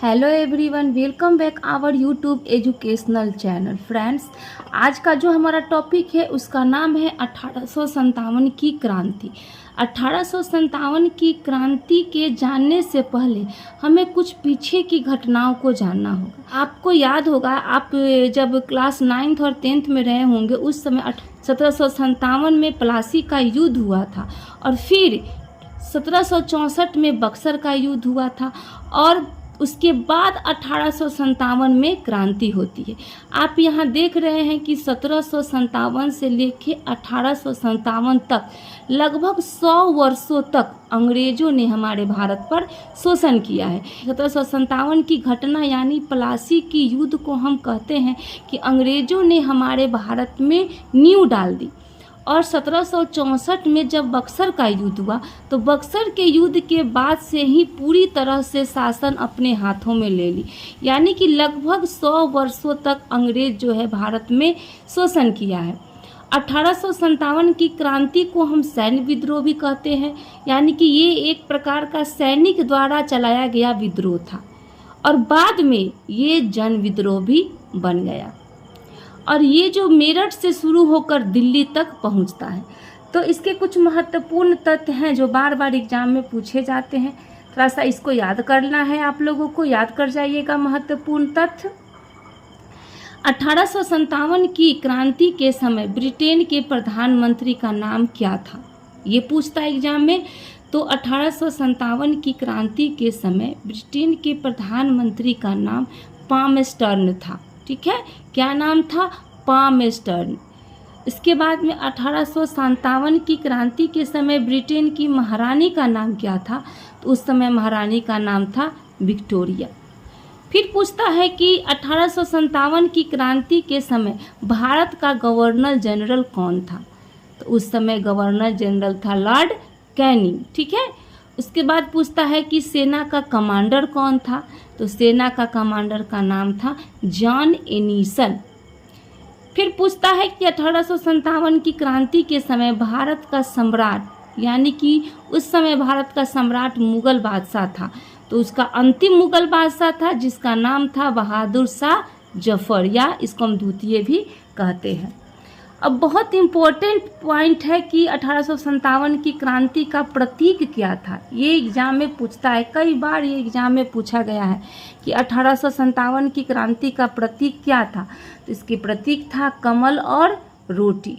Hello everyone, welcome back our YouTube educational channel. Friends, आज का जो हमारा टॉपिक है उसका नाम है 1857 की क्रांति। 1857 की क्रांति के जानने से पहले हमें कुछ पीछे की घटनाओं को जानना होगा। आपको याद होगा, आप जब क्लास 9th और 10th में रहे होंगे, उस समय 1757 में प्लासी का युद्ध हुआ था और फिर 1764 में बक्सर का युद्ध हुआ था और उसके बाद 1857 में क्रांति होती है। आप यहाँ देख रहे हैं कि 1757 से लेके 1857 तक लगभग 100 वर्षों तक अंग्रेजों ने हमारे भारत पर शोषण किया है। 1757 की घटना यानी प्लासी की युद्ध को हम कहते हैं कि अंग्रेजों ने हमारे भारत में नींव डाल दी। और 1764 में जब बक्सर का युद्ध हुआ तो बक्सर के युद्ध के बाद से ही पूरी तरह से शासन अपने हाथों में ले ली, यानी कि लगभग 100 वर्षों तक अंग्रेज जो है भारत में शोषण किया है। 1857 की क्रांति को हम सैन्य विद्रोह भी कहते हैं, यानी कि ये एक प्रकार का सैनिक द्वारा चलाया गया विद्रोह था और बाद में ये जन विद्रोह भी बन गया और ये जो मेरठ से शुरू होकर दिल्ली तक पहुंचता है। तो इसके कुछ महत्वपूर्ण तथ्य हैं जो बार बार एग्जाम में पूछे जाते हैं। थोड़ा सा इसको याद करना है, आप लोगों को याद कर जाइएगा महत्वपूर्ण तथ्य। 1857 की क्रांति के समय ब्रिटेन के प्रधानमंत्री का नाम क्या था, ये पूछता है एग्जाम में। तो 1857 की क्रांति के समय ब्रिटेन के प्रधानमंत्री का नाम पामस्टर्न था। ठीक है, क्या नाम था? पामस्टर्न। इसके बाद में 1857 की क्रांति के समय ब्रिटेन की महारानी का नाम क्या था? तो उस समय महारानी का नाम था विक्टोरिया। फिर पूछता है कि 1857 की क्रांति के समय भारत का गवर्नर जनरल कौन था? तो उस समय गवर्नर जनरल था लॉर्ड कैनिंग। ठीक है, उसके बाद पूछता है कि सेना का कमांडर कौन था? तो सेना का कमांडर का नाम था जॉन एनीसन। फिर पूछता है कि 1857 की क्रांति के समय भारत का सम्राट, यानी कि उस समय भारत का सम्राट मुगल बादशाह था, तो उसका अंतिम मुगल बादशाह था जिसका नाम था बहादुर शाह जफर, या इसको हम द्वितीय भी कहते हैं। अब बहुत इम्पोर्टेंट पॉइंट है कि 1857 की क्रांति का प्रतीक क्या था, ये एग्जाम में पूछता है। कई बार ये एग्जाम में पूछा गया है कि 1857 की क्रांति का प्रतीक क्या था। तो इसके प्रतीक था कमल और रोटी।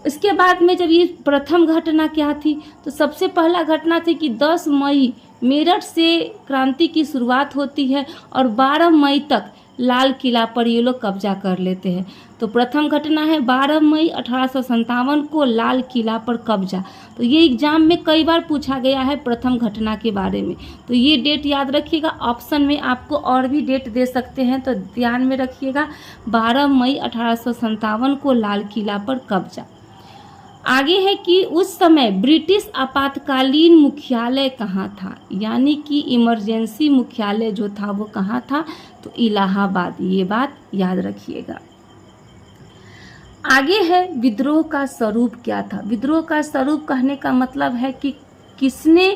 इसके बाद में जब ये प्रथम घटना क्या थी, तो सबसे पहला घटना थी कि 10 मई मेरठ से क्रांति की शुरुआत होती है और 12 मई तक लाल किला पर ये लोग कब्जा कर लेते हैं। तो प्रथम घटना है 12 मई 1857 को लाल किला पर कब्जा। तो ये एग्जाम में कई बार पूछा गया है प्रथम घटना के बारे में, तो ये डेट याद रखिएगा। ऑप्शन में आपको और भी डेट दे सकते हैं, तो ध्यान में रखिएगा 12 मई 1857 को लाल किला पर कब्जा। आगे है कि उस समय ब्रिटिश आपातकालीन मुख्यालय कहाँ था, यानी कि इमरजेंसी मुख्यालय जो था वो कहाँ था? तो इलाहाबाद। ये बात याद रखिएगा। आगे है विद्रोह का स्वरूप क्या था। विद्रोह का स्वरूप कहने का मतलब है कि किसने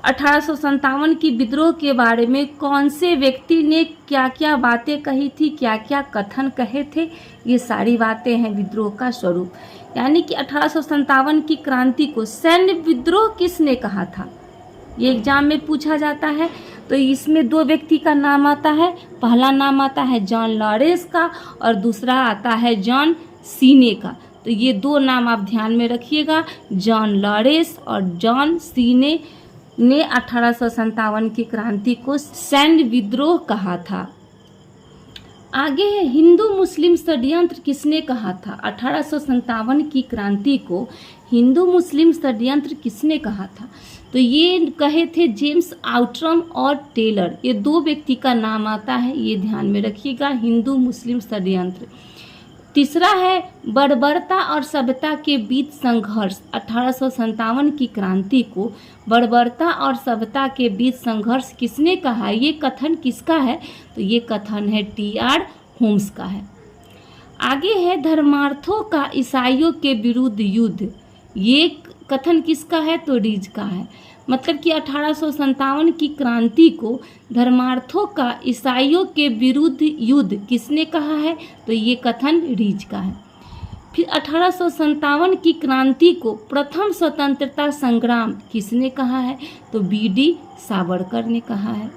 1857 की विद्रोह के बारे में, कौन से व्यक्ति ने क्या क्या बातें कही थी, क्या क्या कथन कहे थे, ये सारी बातें हैं विद्रोह का स्वरूप। यानी कि 1857 की क्रांति को सैन्य विद्रोह किसने कहा था, ये एग्जाम में पूछा जाता है। तो इसमें 2 व्यक्ति का नाम आता है। पहला नाम आता है जॉन लॉरेंस का और दूसरा आता है जॉन सीने का। तो ये 2 नाम आप ध्यान में रखिएगा, जॉन लॉरेंस और जॉन सीने ने 1857 की क्रांति को सैन्य विद्रोह कहा था। आगे है हिंदू मुस्लिम षड्यंत्र किसने कहा था। 1857 की क्रांति को हिंदू मुस्लिम षड्यंत्र किसने कहा था? तो ये कहे थे जेम्स आउट्रम और टेलर। ये 2 व्यक्ति का नाम आता है, ये ध्यान में रखिएगा, हिंदू मुस्लिम षड्यंत्र। तीसरा है बर्बरता और सभ्यता के बीच संघर्ष। 1857 की क्रांति को बर्बरता और सभ्यता के बीच संघर्ष किसने कहा, ये कथन किसका है? तो ये कथन है TR होम्स का है। आगे है धर्मार्थों का ईसाइयों के विरुद्ध युद्ध। ये कथन किसका है? तो रीज का है। मतलब कि 1857 की क्रांति को धर्मार्थों का ईसाइयों के विरुद्ध युद्ध किसने कहा है? तो ये कथन रीच का है। फिर 1857 की क्रांति को प्रथम स्वतंत्रता संग्राम किसने कहा है? तो बी.डी. सावरकर ने कहा है।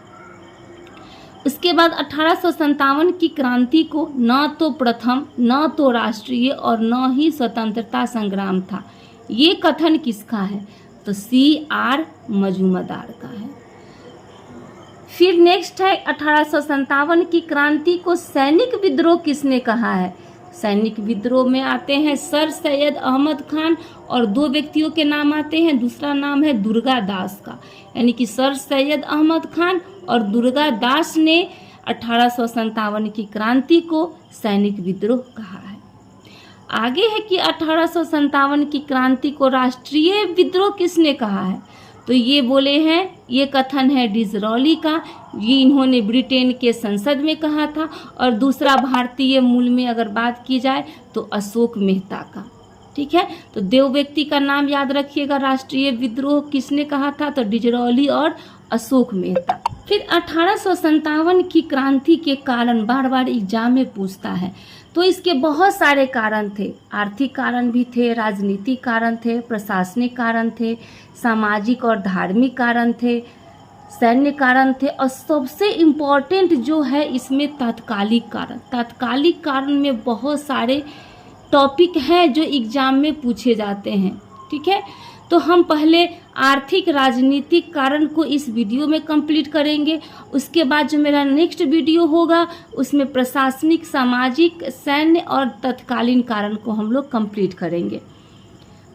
उसके बाद 1857 की क्रांति को न तो प्रथम, न तो राष्ट्रीय और न ही स्वतंत्रता संग्राम था। ये कथन किसका है? तो C.R. मजूमदार का है। फिर नेक्स्ट है 1857 की क्रांति को सैनिक विद्रोह किसने कहा है? सैनिक विद्रोह में आते हैं सर सैयद अहमद खान और दो व्यक्तियों के नाम आते हैं। दूसरा नाम है दुर्गा दास का, यानी कि सर सैयद अहमद खान और दुर्गा दास ने 1857 की क्रांति को सैनिक विद्रोह कहा है। आगे है कि 1857 की क्रांति को राष्ट्रीय विद्रोह किसने कहा है? तो ये बोले हैं, ये कथन है डिज़राली का। ये इन्होंने ब्रिटेन के संसद में कहा था। और दूसरा भारतीय मूल में अगर बात की जाए तो अशोक मेहता का। ठीक है, तो दो व्यक्ति का नाम याद रखिएगा। राष्ट्रीय विद्रोह किसने कहा था? तो डिज़राली और अशोक मेहता। फिर 1857 की क्रांति के कारण बार बार एग्जाम में पूछता है। तो इसके बहुत सारे कारण थे। आर्थिक कारण भी थे, राजनीतिक कारण थे, प्रशासनिक कारण थे, सामाजिक और धार्मिक कारण थे, सैन्य कारण थे और सबसे इम्पोर्टेंट जो है इसमें तात्कालिक कारण। तात्कालिक कारण में बहुत सारे टॉपिक हैं जो एग्जाम में पूछे जाते हैं। ठीक है, तो हम पहले आर्थिक राजनीतिक कारण को इस वीडियो में कंप्लीट करेंगे। उसके बाद जो मेरा नेक्स्ट वीडियो होगा उसमें प्रशासनिक, सामाजिक, सैन्य और तत्कालीन कारण को हम लोग कंप्लीट करेंगे।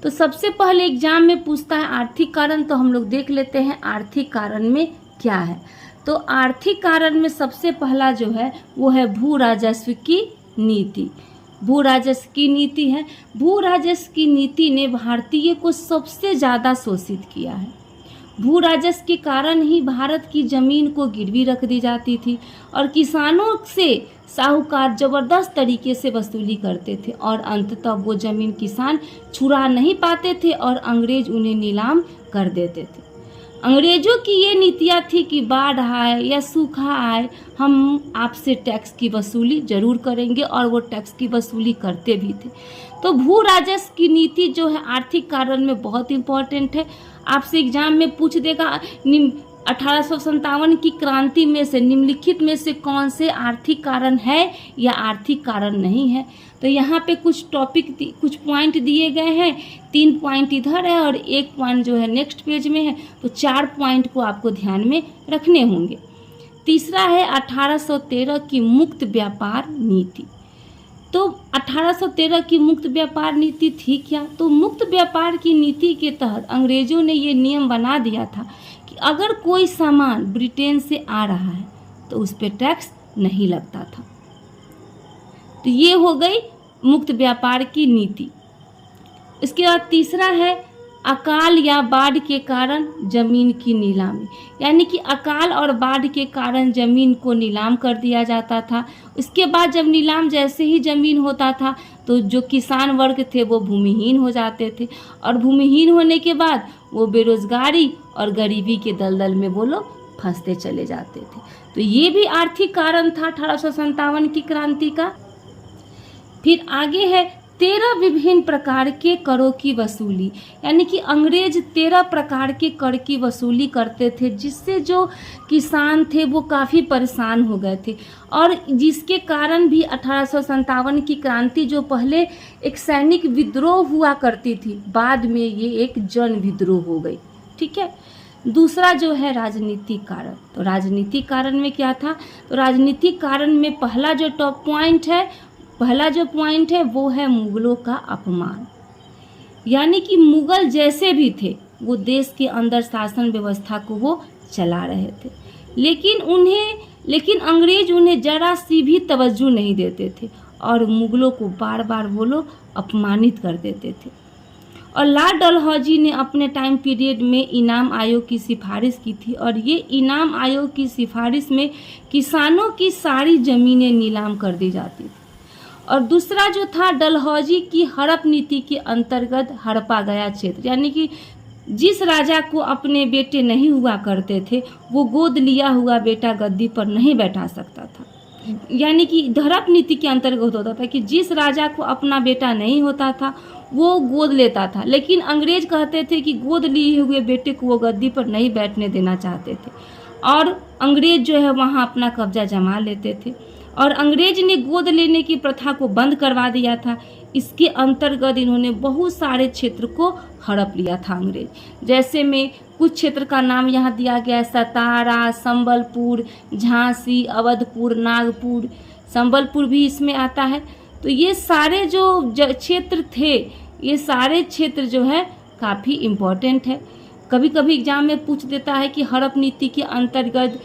तो सबसे पहले एग्जाम में पूछता है आर्थिक कारण, तो हम लोग देख लेते हैं आर्थिक कारण में क्या है। तो आर्थिक कारण में सबसे पहला जो है वो है भू राजस्व की नीति। भू राजस्व की नीति है। भू राजस्व की नीति ने भारतीय को सबसे ज़्यादा शोषित किया है। भू राजस्व के कारण ही भारत की ज़मीन को गिरवी रख दी जाती थी और किसानों से साहूकार ज़बरदस्त तरीके से वसूली करते थे और अंततः वो ज़मीन किसान छुड़ा नहीं पाते थे और अंग्रेज उन्हें नीलाम कर देते थे। अंग्रेजों की ये नीतियाँ थी कि बाढ़ आए या सूखा आए हम आपसे टैक्स की वसूली जरूर करेंगे और वो टैक्स की वसूली करते भी थे। तो भू राजस्व की नीति जो है आर्थिक कारण में बहुत इम्पोर्टेंट है। आपसे एग्जाम में पूछ देगा 1857 की क्रांति में से निम्नलिखित में से कौन से आर्थिक कारण है या आर्थिक कारण नहीं है। तो यहाँ पे कुछ टॉपिक, कुछ पॉइंट दिए गए हैं। 3 पॉइंट इधर है और 1 पॉइंट जो है नेक्स्ट पेज में है। तो 4 पॉइंट को आपको ध्यान में रखने होंगे। तीसरा है 1813 की मुक्त व्यापार नीति। तो 1813 की मुक्त व्यापार नीति थी क्या? तो मुक्त व्यापार की नीति के तहत अंग्रेजों ने ये नियम बना दिया था कि अगर कोई सामान ब्रिटेन से आ रहा है तो उस पर टैक्स नहीं लगता था। तो ये हो गई मुक्त व्यापार की नीति। इसके बाद तीसरा है अकाल या बाढ़ के कारण जमीन की नीलामी, यानी कि अकाल और बाढ़ के कारण जमीन को नीलाम कर दिया जाता था। उसके बाद जब नीलाम जैसे ही जमीन होता था तो जो किसान वर्ग थे वो भूमिहीन हो जाते थे और भूमिहीन होने के बाद वो बेरोजगारी और गरीबी के दलदल में वो लोग फंसते चले जाते थे। तो ये भी आर्थिक कारण था 1857 की क्रांति का। फिर आगे है 13 विभिन्न प्रकार के करों की वसूली, यानी कि अंग्रेज 13 प्रकार के कर की वसूली करते थे जिससे जो किसान थे वो काफ़ी परेशान हो गए थे और जिसके कारण भी 1857 की क्रांति जो पहले एक सैनिक विद्रोह हुआ करती थी बाद में ये एक जन विद्रोह हो गई। ठीक है, दूसरा जो है राजनीतिक कारण। तो राजनीतिक कारण में क्या था? तो राजनीतिक कारण में पहला जो पॉइंट है वो है मुगलों का अपमान, यानी कि मुगल जैसे भी थे वो देश के अंदर शासन व्यवस्था को वो चला रहे थे, लेकिन अंग्रेज उन्हें जरा सी भी तवज्जो नहीं देते थे और मुगलों को बार बार वो लोग अपमानित कर देते थे। और लॉर्ड डलहौजी ने अपने टाइम पीरियड में इनाम आयोग की सिफारिश की थी और ये इनाम आयोग की सिफारिश में किसानों की सारी ज़मीनें नीलाम कर दी जाती थी। और दूसरा जो था डलहौजी की हड़प नीति के अंतर्गत हड़पा गया क्षेत्र, यानी कि जिस राजा को अपने बेटे नहीं हुआ करते थे वो गोद लिया हुआ बेटा गद्दी पर नहीं बैठा सकता था। यानी कि धरप नीति के अंतर्गत होता था कि जिस राजा को अपना बेटा नहीं होता था वो गोद लेता था, लेकिन अंग्रेज कहते थे कि गोद लिए हुए बेटे को वो गद्दी पर नहीं बैठने देना चाहते थे और अंग्रेज जो है वहाँ अपना कब्जा जमा लेते थे और अंग्रेज ने गोद लेने की प्रथा को बंद करवा दिया था। इसके अंतर्गत इन्होंने बहुत सारे क्षेत्र को हड़प लिया था अंग्रेज, जैसे में कुछ क्षेत्र का नाम यहाँ दिया गया है सतारा, संबलपुर, झांसी, अवधपुर, नागपुर, संबलपुर भी इसमें आता है। तो ये सारे जो क्षेत्र थे, ये सारे क्षेत्र जो है काफ़ी इम्पोर्टेंट है। कभी कभी एग्जाम में पूछ देता है कि हड़प नीति के अंतर्गत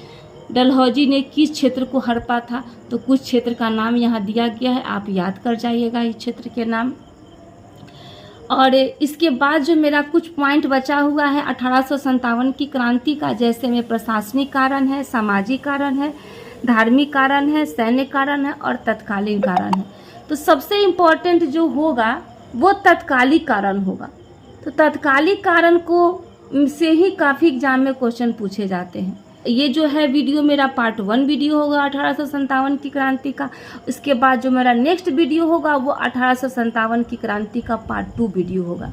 डलहौजी ने किस क्षेत्र को हड़पा था, तो कुछ क्षेत्र का नाम यहाँ दिया गया है, आप याद कर जाइएगा इस क्षेत्र के नाम। और इसके बाद जो मेरा कुछ पॉइंट बचा हुआ है 1857 की क्रांति का, जैसे में प्रशासनिक कारण है, सामाजिक कारण है, धार्मिक कारण है, सैन्य कारण है और तत्कालीन कारण है। तो सबसे इम्पोर्टेंट जो होगा वो तत्कालिक कारण होगा। तो तत्कालिक कारण को से ही काफ़ी एग्जाम में क्वेश्चन पूछे जाते हैं। ये जो है वीडियो मेरा पार्ट 1 वीडियो होगा 1857 की क्रांति का। इसके बाद जो मेरा नेक्स्ट वीडियो होगा वो 1857 की क्रांति का पार्ट 2 वीडियो होगा।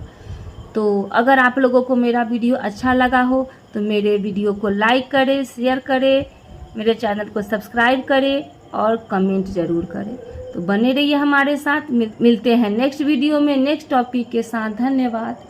तो अगर आप लोगों को मेरा वीडियो अच्छा लगा हो तो मेरे वीडियो को लाइक करें, शेयर करें, मेरे चैनल को सब्सक्राइब करें और कमेंट ज़रूर करें। तो बने रहिए हमारे साथ। मिलते हैं नेक्स्ट वीडियो में नेक्स्ट टॉपिक के साथ। धन्यवाद।